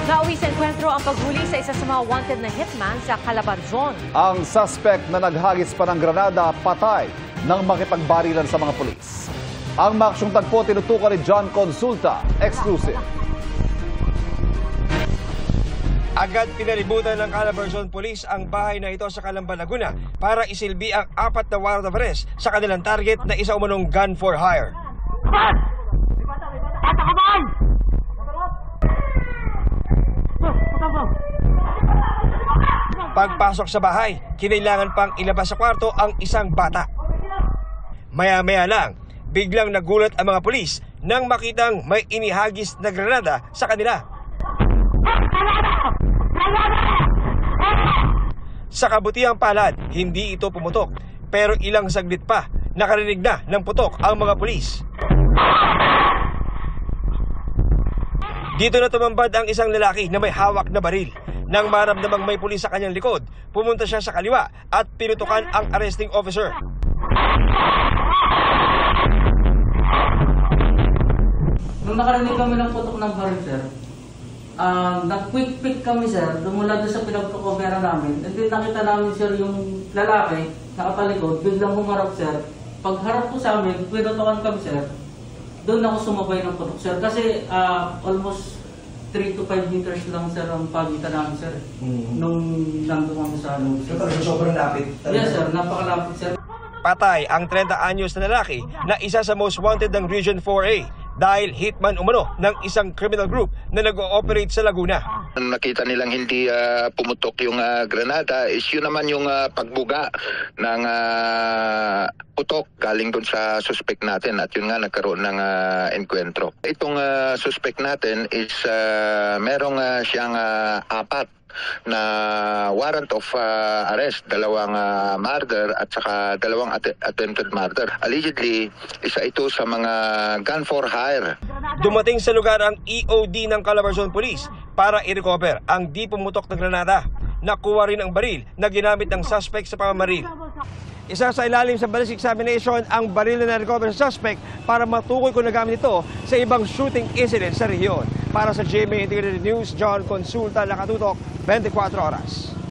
Nauwi sa enkwentro ang paghuli sa isa sa mga wanted na hitman sa Calabarzon. Ang suspect na naghagis pa ng granada patay nang makipagbarilan sa mga pulis. Ang maksyong tagpo tinutukan ni John Consulta. Exclusive. Agad pinalibutan ng Calabarzon Police ang bahay na ito sa Calamba, Laguna para isilbi ang 4 na warrant of arrest sa kanilang target na isa umanong gun for hire. Pagpasok sa bahay, kinailangan pang ilabas sa kwarto ang isang bata. Maya-maya lang, biglang nagulat ang mga pulis nang makitang may inihagis na granada sa kanila. Sa kabutihang palad, hindi ito pumutok. Pero ilang saglit pa, nakarinig na ng putok ang mga pulis. Dito na tumambad ang isang lalaki na may hawak na baril. Nang maramdamang may pulis sa kanyang likod, pumunta siya sa kaliwa at pinutukan ang arresting officer. Nung nakarinig kami ng putok ng baril, sir, nag-quick pick kami, sir, dumula doon sa pinagkakobera namin. And then nakita namin, sir, yung lalaki, nakatalikod, biglang humarap, sir. Pagharap ko sa amin, pinutukan kami, sir. Doon ako sumabay ng putok, sir. Kasi almost 3 to 5 meters lang, sir, ang pagitan namin, sir. Nung nandun kami sa ano. So talaga sobrang lapit? Yes, sir. Napakalapit, sir. Patay ang 30 anyos na lalaki na isa sa most wanted ng Region 4A dahil hitman umano ng isang criminal group na nag-ooperate sa Laguna. Nakita nilang hindi pumutok yung granada is yun naman yung pagbuga ng putok galing dun sa suspect natin at yun nga nagkaroon ng enkwentro. Itong suspect natin is merong siyang 4 na warrant of arrest, 2 murder at saka 2 attempted murder. Allegedly, isa ito sa mga gun for hire. Dumating sa lugar ang EOD ng Calabarzon Police para i-recover ang di pumutok na granada. Nakuha rin ang baril na ginamit ng suspect sa pamamaril. Isa sa ilalim sa ballistic examination ang baril na na-recover sa suspect para matukoy kung nagamit ito sa ibang shooting incident sa rehiyon. Para sa GMA Integrated News, John Consulta, nakatutok 24 oras.